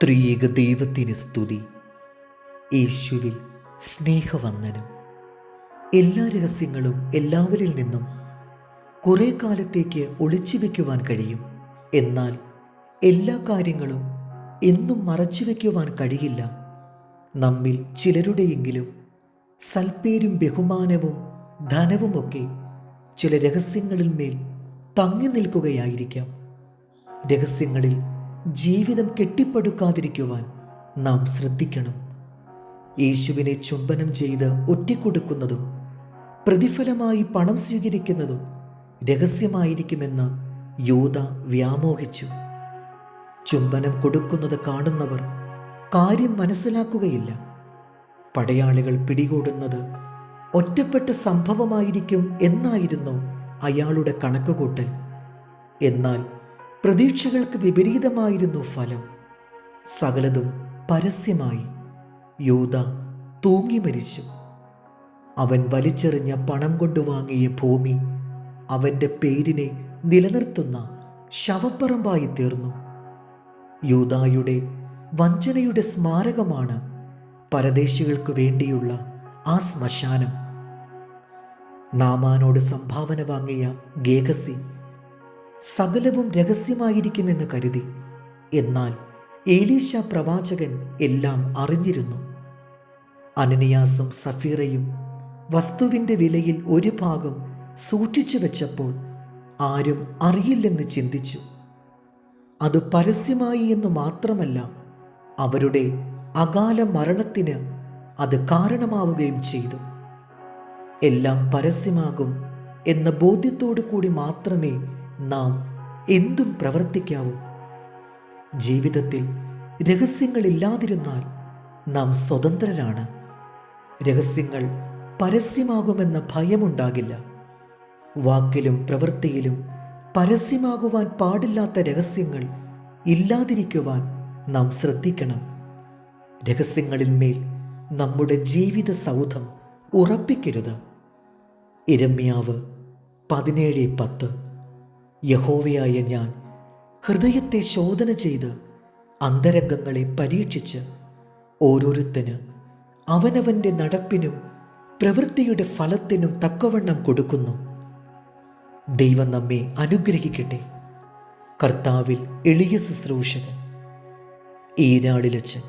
ത്രിയേക ദൈവത്തിന് സ്തുതി. യേശുവിൽ സ്നേഹവന്ദനം. എല്ലാ രഹസ്യങ്ങളും എല്ലാവരിൽ നിന്നും കുറേ കാലത്തേക്ക് ഒളിച്ചു വയ്ക്കുവാൻ കഴിയും. എന്നാൽ എല്ലാ കാര്യങ്ങളും എന്നും മറച്ചു വയ്ക്കുവാൻ കഴിയില്ല. നമ്മിൽ ചിലരുടെയെങ്കിലും സൽപ്പേരും ബഹുമാനവും ധനവുമൊക്കെ ചില രഹസ്യങ്ങളിൽ മേൽ തങ്ങി നിൽക്കുകയായിരിക്കാം. രഹസ്യങ്ങളിൽ ജീവിതം കെട്ടിപ്പടുക്കാതിരിക്കുവാൻ നാം ശ്രദ്ധിക്കണം. യേശുവിനെ ചുംബനം ചെയ്ത് ഒറ്റിക്കൊടുക്കുന്നതും പ്രതിഫലമായി പണം സ്വീകരിക്കുന്നതും രഹസ്യമായിരിക്കുമെന്ന് യൂദ വ്യാമോഹിച്ചു. ചുംബനം കൊടുക്കുന്നത് കാണുന്നവർ കാര്യം മനസ്സിലാക്കുകയില്ല. പടയാളികൾ പിടികൂടുന്നത് ഒറ്റപ്പെട്ട സംഭവമായിരിക്കും എന്നായിരുന്നു അയാളുടെ കണക്കുകൂട്ടൽ. എന്നാൽ പ്രതീക്ഷകൾക്ക് വിപരീതമായിരുന്നു ഫലം. സകലതും പരസ്യമായി. യൂദ തൂങ്ങി മരിച്ചു. അവൻ വലിച്ചെറിഞ്ഞ പണം കൊണ്ട് വാങ്ങിയ ഭൂമി അവൻ്റെ പേരിനെ നിലനിർത്തുന്ന ശവപ്പറമ്പായി തീർന്നു. യൂദായുടെ വഞ്ചനയുടെ സ്മാരകമാണ് പരദേശികൾക്ക് വേണ്ടിയുള്ള ആ ശ്മശാനം. നാമാനോട് സംഭാവന വാങ്ങിയ ഗേഹസി സകലവും രഹസ്യമായിരിക്കുമെന്ന് കരുതി. എന്നാൽ ഏലീശ പ്രവാചകൻ എല്ലാം അറിഞ്ഞിരുന്നു. അനനിയാസും സഫീറയും വസ്തുവിൻ്റെ വിലയിൽ ഒരു ഭാഗം സൂക്ഷിച്ചു വെച്ചപ്പോൾ ആരും അറിയില്ലെന്ന് ചിന്തിച്ചു. അത് പരസ്യമായി എന്ന് മാത്രമല്ല, അവരുടെ അകാല മരണത്തിന് അത് കാരണമാവുകയും ചെയ്തു. എല്ലാം പരസ്യമാകും എന്ന ബോധ്യത്തോടു കൂടി മാത്രമേ നാം എന്തും പ്രവർത്തിക്കാവൂ. ജീവിതത്തിൽ രഹസ്യങ്ങളില്ലാതിരുന്നാൽ നാം സ്വതന്ത്രരാണ്. രഹസ്യങ്ങൾ പരസ്യമാകുമെന്ന ഭയമുണ്ടാകില്ല. വാക്കിലും പ്രവൃത്തിയിലും പരസ്യമാകുവാൻ പാടില്ലാത്ത രഹസ്യങ്ങൾ ഇല്ലാതിരിക്കുവാൻ നാം ശ്രദ്ധിക്കണം. രഹസ്യങ്ങളിന്മേൽ നമ്മുടെ ജീവിത സൗധം ഉറപ്പിക്കരുത്. യിരെമ്യാവ് 17:10. യഹോവയായ ഞാൻ ഹൃദയത്തെ ശോധന ചെയ്ത് അന്തരംഗങ്ങളെ പരീക്ഷിച്ച് ഓരോരുത്തന് അവനവൻ്റെ നടപ്പിനും പ്രവൃത്തിയുടെ ഫലത്തിനും തക്കവണ്ണം കൊടുക്കുന്നു. ദൈവം നമ്മെ അനുഗ്രഹിക്കട്ടെ. കർത്താവിൽ എളിയ ശുശ്രൂഷകൻ ഈരാളിലച്ചൻ.